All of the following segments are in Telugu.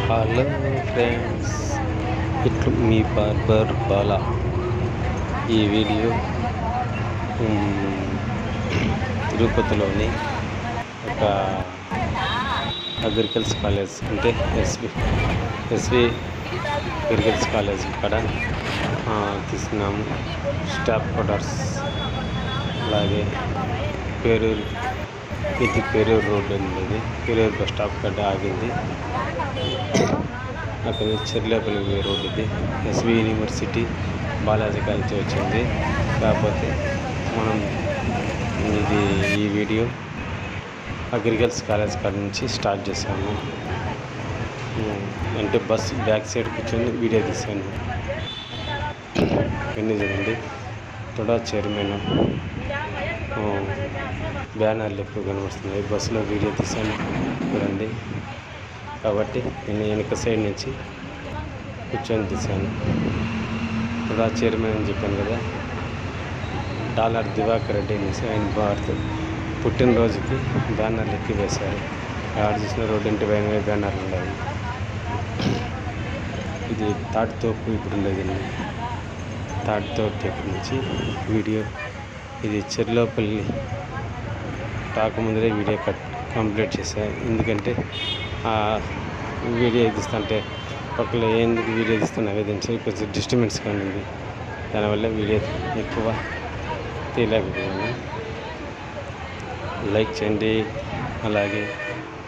హలో ఫ్రెండ్స్, ఇట్లు మీ బార్బర్ బాలా. ఈ వీడియో తిరుపతిలోని ఒక అగ్రికల్చర్ కాలేజ్ అంటే ఎస్వి అగ్రికల్చర్ కాలేజ్ ఇక్కడ తీసుకున్నాము. స్టాఫ్ క్వార్టర్స్, అలాగే పేరూరు, ఇది పేరూరు రోడ్డు అనేది పేరూరు బస్ స్టాప్ గడ్డ ఆగింది. అక్కడ చెర్లేపల్లి రోడ్, ఇది ఎస్వి యూనివర్సిటీ బాలాజీ కాలేజ్ వచ్చింది. కాకపోతే మనం ఈ వీడియో అగ్రికల్చర్ కాలేజ్ కాడ నుంచి స్టార్ట్ చేశాము. అంటే బస్సు బ్యాక్ సైడ్ కూర్చొని వీడియో తీశాను. ఎన్ని చూడండి, తొడా చైర్మన్ బ్యానర్లు ఎక్కువ కనిపిస్తున్నాయి. బస్సులో వీడియో తీశాను చూడండి. కాబట్టి నేను వెనక సైడ్ నుంచి కూర్చొని తీశాను. తొడా చైర్మన్ అని చెప్పాను కదా, డాలర్ దివాకర్ రెడ్డి అనేసి ఆయన భారత్ పుట్టినరోజుకి బ్యానర్లు ఎక్కి వేశారు. ఆడ చూసిన రోడ్డు ఇంటి పైన బ్యానర్లు ఉన్నాయి. ఇది తాటితోపు ఇప్పుడు ఉండేది. తాటితోపు దగ్గర నుంచి వీడియో, ఇది చెర్లోపల్లి రాకముందరే వీడియో కంప్లీట్ చేశాను. ఎందుకంటే వీడియో తీస్తుంటే పక్కన ఎందుకు వీడియో తీస్తున్నా వేధించి కొంచెం డిస్టర్బెన్స్ కానీ ఉంది. దానివల్ల వీడియో ఎక్కువ తీయలేకపోయాను. లైక్ చేయండి, అలాగే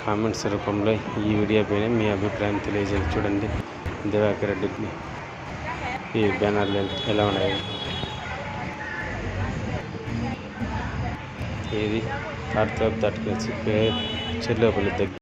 కామెంట్స్ రూపంలో ఈ వీడియో పైన మీ అభిప్రాయం తెలియజేయండి. చూడండి దివాకర్ రెడ్డి ఈ బ్యానర్లు ఎలా ఉన్నాయి. ఇది తాటితోపు దాటుకొచ్చి చెర్లోపల్లి దగ్గర